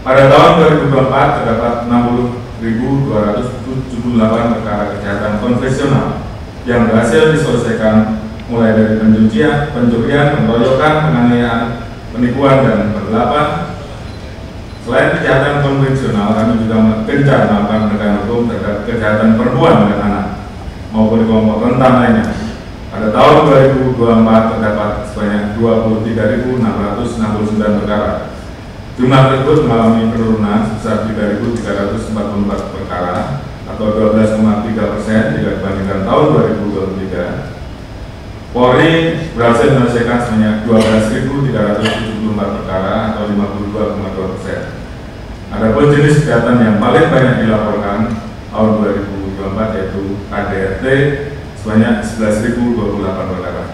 Pada tahun 2024 terdapat 60.278 perkara kejahatan konvensional yang berhasil diselesaikan, mulai dari pencurian, pengeroyokan, penganiayaan, penipuan, dan penggelapan. Selain kejahatan konvensional, kami juga gencar melakukan penegakan hukum terhadap kejahatan perempuan dan anak maupun kelompok rentan lainnya. Pada tahun 2024 terdapat sebanyak 23.669 perkara. Jumlah tersebut mengalami penurunan sebesar 3.344 perkara atau 12,3% jika dibandingkan tahun 2023. Polri berhasil menyelesaikan sebanyak 12.374 perkara atau 52,2%. Adapun jenis kejahatan yang paling banyak dilaporkan tahun 2024 yaitu KDRT sebanyak 11.028 perkara.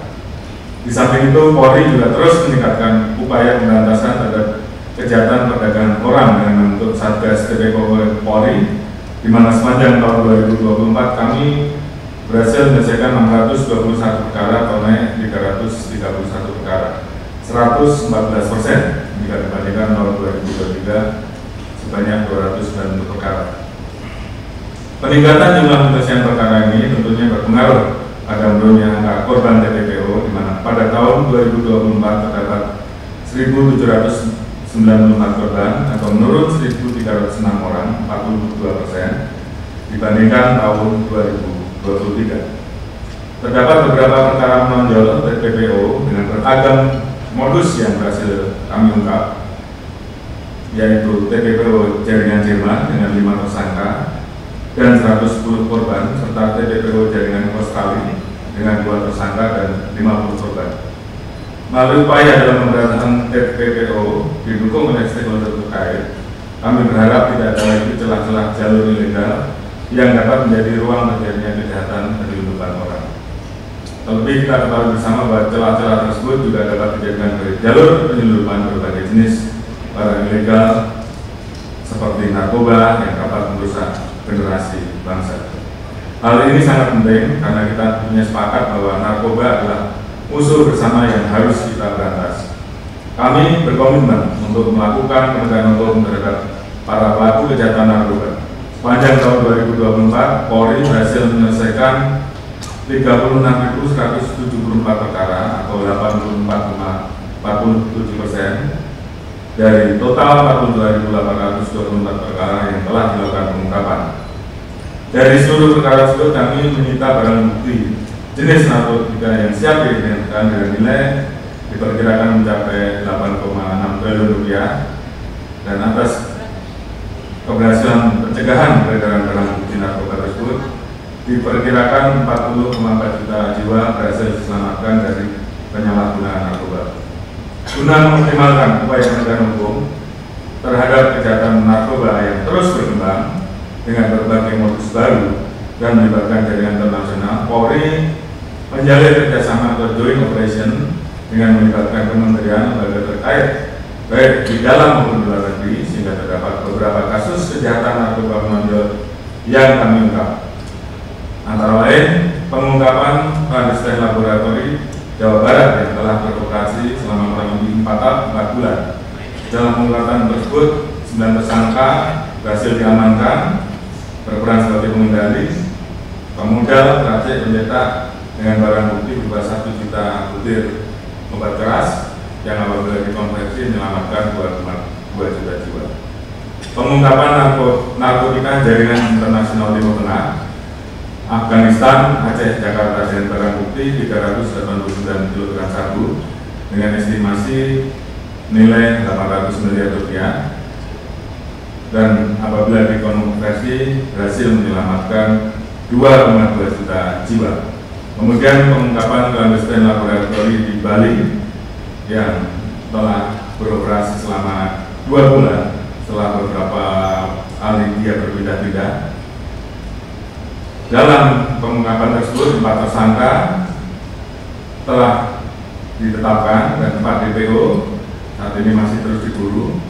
Di samping itu, Polri juga terus meningkatkan upaya pemberantasan terhadap kejahatan perdagangan orang dengan membentuk Satgas TPK Polri, di mana sepanjang tahun 2024 kami berhasil menyelesaikan 621 perkara atau naik 331 perkara, 114% jika dibandingkan tahun 2023 sebanyak 290 perkara. Peningkatan jumlah penyelesaian perkara ini tentunya berpengaruh pada menurunnya angka korban TPPO, di mana pada tahun 2024 terdapat 1.794 korban atau menurun 1.306 orang, 42% dibandingkan tahun 2023. Terdapat beberapa perkara menonjol TPPO dengan beragam modus yang berhasil kami ungkap, yaitu TPPO jaringan Jerman dengan 5 tersangka dan 110 korban, serta TPPO jaringan Australia dengan 2 tersangka dan 50 korban. Melalui upaya dalam pemberantasan TPPO didukung oleh stakeholder terkait, kami berharap tidak ada lagi celah-celah jalur ilegal yang dapat menjadi ruang terjadinya kejahatan penyelundupan orang. Terlebih kita ketahui bersama bahwa celah-celah tersebut juga dapat dijadikan sebagai jalur penyelundupan berbagai jenis barang ilegal seperti narkoba yang dapat merusak generasi bangsa. Hal ini sangat penting karena kita punya sepakat bahwa narkoba adalah musuh bersama yang harus kita berantas. Kami berkomitmen untuk melakukan penegakan hukum terhadap para pelaku kejahatan narkoba. Sepanjang tahun 2024, Polri berhasil menyelesaikan 36.174 perkara atau 84,47% dari total 42.824 perkara yang telah dilakukan pengungkapan. Dari seluruh perkara tersebut kami menyita barang bukti jenis narkotika yang siap diidentifikasi dengan nilai diperkirakan mencapai 8,6 triliun rupiah, dan atas keberhasilan pencegahan peredaran barang bukti narkoba tersebut diperkirakan 40,4 juta jiwa berhasil diselamatkan dari penyalahgunaan narkoba. Guna mengoptimalkan upaya penegakan hukum terhadap kejahatan narkoba yang terus berkembang dengan berbagai modus baru dan melibatkan jaringan internasional, Polri menjalin kerjasama atau joint operation dengan melibatkan kementerian lembaga terkait baik di dalam maupun di luar negeri, sehingga terdapat beberapa kasus kejahatan narkoba menonjol yang kami ungkap. Antara lain pengungkapan clandestine laboratori Jawa Barat yang telah beroperasi selama kurang lebih 4 bulan. Dalam pengungkapan tersebut 9 tersangka berhasil diamankan, berperan sebagai pengendali, pemodal, peracik, pencetak dengan barang bukti berupa 1 juta butir obat keras yang apabila dikonversi menyelamatkan 2,2 juta jiwa. Pengungkapan narkotika jaringan internasional Timur Tengah, Afghanistan, Aceh, Jakarta dengan barang bukti 389 kg sabu dengan estimasi nilai 800 miliar rupiah, dan apabila dikonversi berhasil menyelamatkan 2,2 juta jiwa. Kemudian pengungkapan clandestine laboratori di Bali yang telah beroperasi selama 2 bulan setelah beberapa kali dia berpindah-pindah. Dalam pengungkapan tersebut 4 tersangka telah ditetapkan dan 4 DPO saat ini masih terus diburu.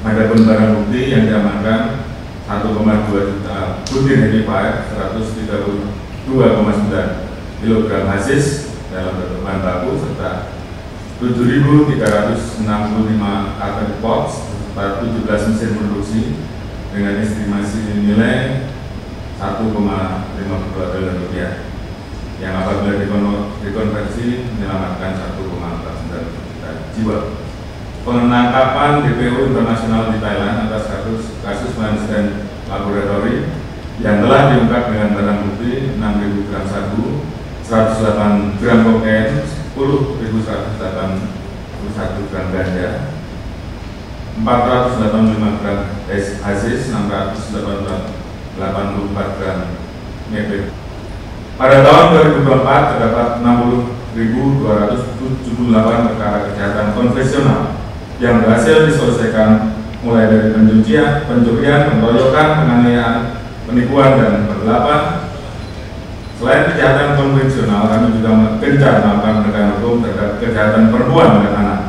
Adapun barang bukti yang diamankan 1,2 juta butir heavy pipe, 132,9 kg hasis dalam bentuk bahan baku, serta 7.365 cartridge box 17 mesin produksi dengan estimasi nilai 1,52 triliun rupiah yang apabila dikonversi menyelamatkan 1,49 juta jiwa. Penangkapan DPO internasional di Thailand atas kasus penelitian laboratori yang telah diungkap dengan barang bukti 6.000 gram sabu, 108 gram kokain, 10.181 gram ganja, 485 gram hasis, 684 gram methil. Pada tahun 2024 terdapat 60.278 perkara kejahatan konvensional yang berhasil diselesaikan, mulai dari pencurian, pengeroyokan, penganiayaan, penipuan, dan penggelapan. Selain kejahatan konvensional, kami juga gencar melakukan penegakan hukum terhadap kejahatan perempuan dan anak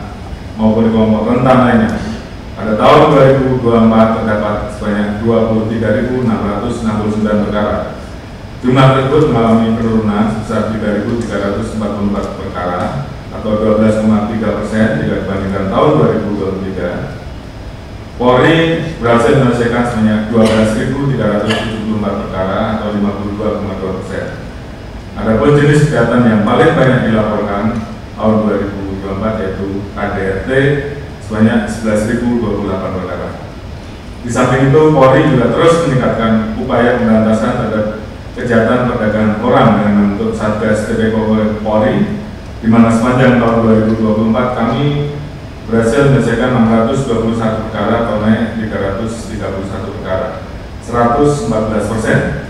maupun kelompok rentan lainnya. Pada tahun 2024 terdapat sebanyak 23.669 perkara. Jumlah tersebut mengalami penurunan sebesar 3.344 perkara atau 12,3% jika dibandingkan tahun 2023. Polri berhasil menyelesaikan sebanyak 12.374 perkara atau 52,2%. Adapun jenis kejahatan yang paling banyak dilaporkan tahun 2024 yaitu KDRT sebanyak 11.028 perkara. Di samping itu, Polri juga terus meningkatkan upaya pemberantasan terhadap kejahatan perdagangan orang dengan membentuk Satgas TPKO Polri, di mana sepanjang tahun 2024 kami berhasil menyelesaikan 621 perkara atau naik 331 perkara, 114%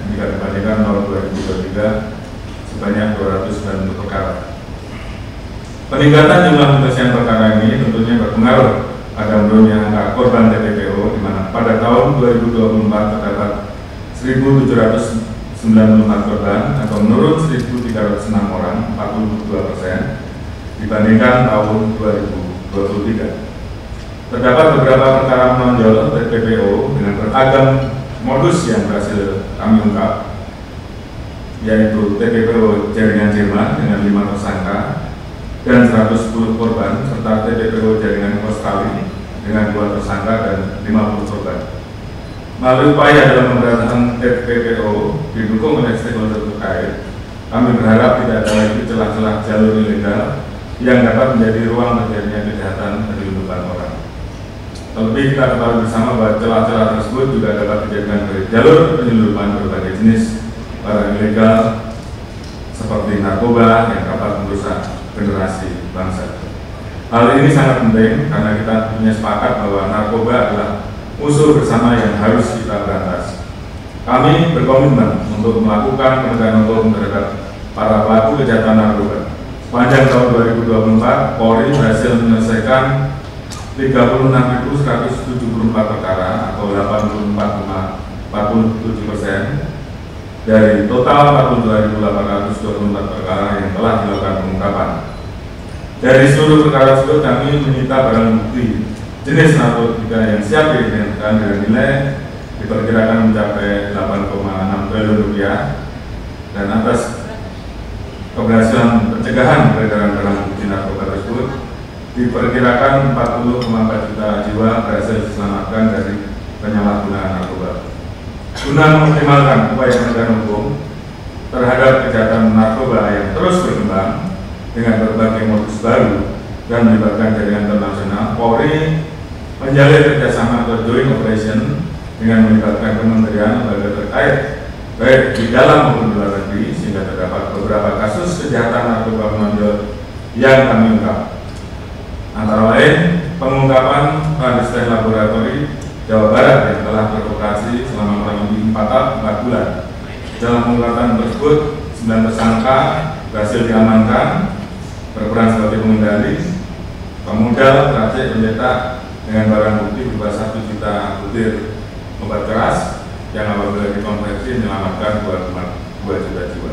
jika dibandingkan tahun 2023 sebanyak 290 perkara. Peningkatan jumlah penyelesaian perkara ini tentunya berpengaruh pada menurunnya angka korban TPPO, di mana pada tahun 2024 terdapat 1.794 korban atau menurun 1.306 orang, 42% dibandingkan tahun 2023. Terdapat beberapa perkara menonjol TPPO dengan beragam modus yang berhasil kami ungkap, yaitu TPPO jaringan Jerman dengan 5 tersangka dan 110 korban, serta TPPO jaringan Australia dengan 2 tersangka dan 50 korban. Melalui upaya dalam pemberantasan TPPO didukung oleh stakeholder terkait, kami berharap tidak ada lagi celah-celah jalur ilegal yang dapat menjadi ruang terjadinya kejahatan penyelundupan orang. Terlebih kita ketahui bersama bahwa celah-celah tersebut juga dapat dijadikan dari jalur penyelundupan berbagai jenis barang ilegal seperti narkoba yang dapat merusak generasi bangsa. Hal ini sangat penting karena kita punya sepakat bahwa narkoba adalah musuh bersama yang harus kita berantas. Kami berkomitmen untuk melakukan penegakan hukum terhadap para pelaku kejahatan narkoba. Sepanjang tahun 2024, Polri berhasil menyelesaikan 36.174 perkara atau 84,47% dari total 42.824 perkara yang telah dilakukan pengungkapan. Dari seluruh perkara tersebut kami menyita barang bukti jenis narkotika yang siap diidentifikasi dengan nilai diperkirakan mencapai 8,6 triliun rupiah, dan atas keberhasilan pencegahan peredaran barang bukti narkoba tersebut diperkirakan 40,4 juta jiwa berhasil diselamatkan dari penyalahgunaan narkoba. Guna mengoptimalkan upaya penegakan hukum terhadap kejahatan narkoba yang terus berkembang dengan berbagai modus baru dan melibatkan jaringan internasional, Polri menjalin kerjasama atau joint operation dengan melibatkan kementerian lembaga terkait baik di dalam maupun di luar negeri, sehingga terdapat beberapa kasus kejahatan narkoba menonjol yang kami ungkap. Antara lain pengungkapan penelitian laboratori Jawa Barat yang telah beroperasi selama kurang lebih 4 bulan. Dalam pengungkapan tersebut 9 tersangka berhasil diamankan, berperan sebagai pengendali, pemodal, peracik, pencetak dengan barang bukti berupa 1 juta butir obat keras yang apabila dikonversi menyelamatkan 2,2 juta jiwa.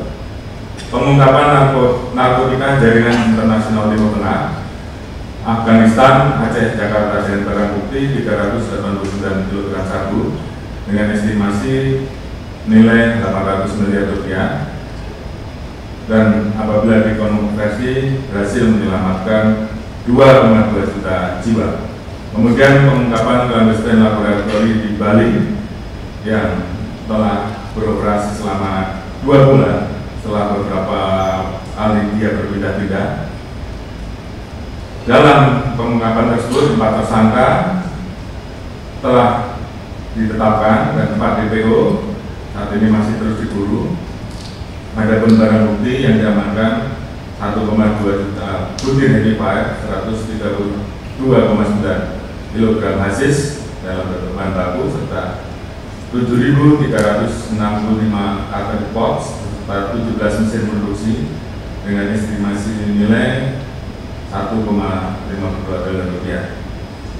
Pengungkapan narkotika jaringan internasional Timur Tengah, Afghanistan, Aceh, Jakarta dengan barang bukti 389 kg sabu dengan estimasi nilai 800 miliar rupiah, dan apabila dikonversi berhasil menyelamatkan 2,2 juta jiwa. Kemudian pengungkapan clandestine laboratori di Bali yang telah beroperasi selama 2 bulan setelah beberapa kali dia berpindah-pindah. Dalam pengungkapan tersebut 4 tersangka telah ditetapkan dan 4 DPO saat ini masih terus diburu. Adapun barang bukti yang diamankan 1,2 juta butir heavy pipe, 132,9 kg hasis dalam bentuk bahan baku, serta 7.365 carton box serta 17 mesin produksi dengan estimasi nilai 1,52 triliun rupiah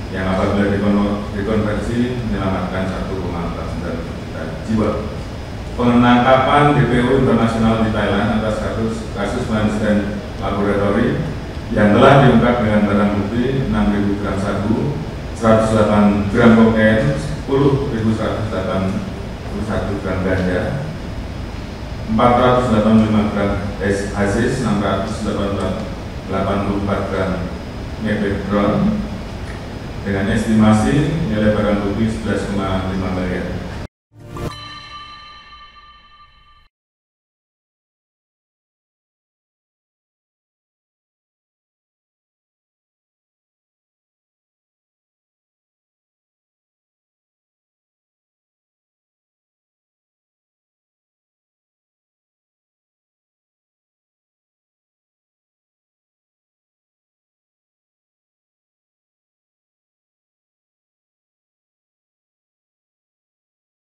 yang apabila dikonversi menyelamatkan 1,49 juta jiwa. Penangkapan DPO internasional di Thailand atas kasus clandestine laboratori yang telah diungkap dengan barang bukti 6.000 gram sabu, 108 gram kokain, 10.181 gram ganja, 485 gram hasis, 684 gram methadone dengan estimasi nilai barang bukti 11,5 miliar.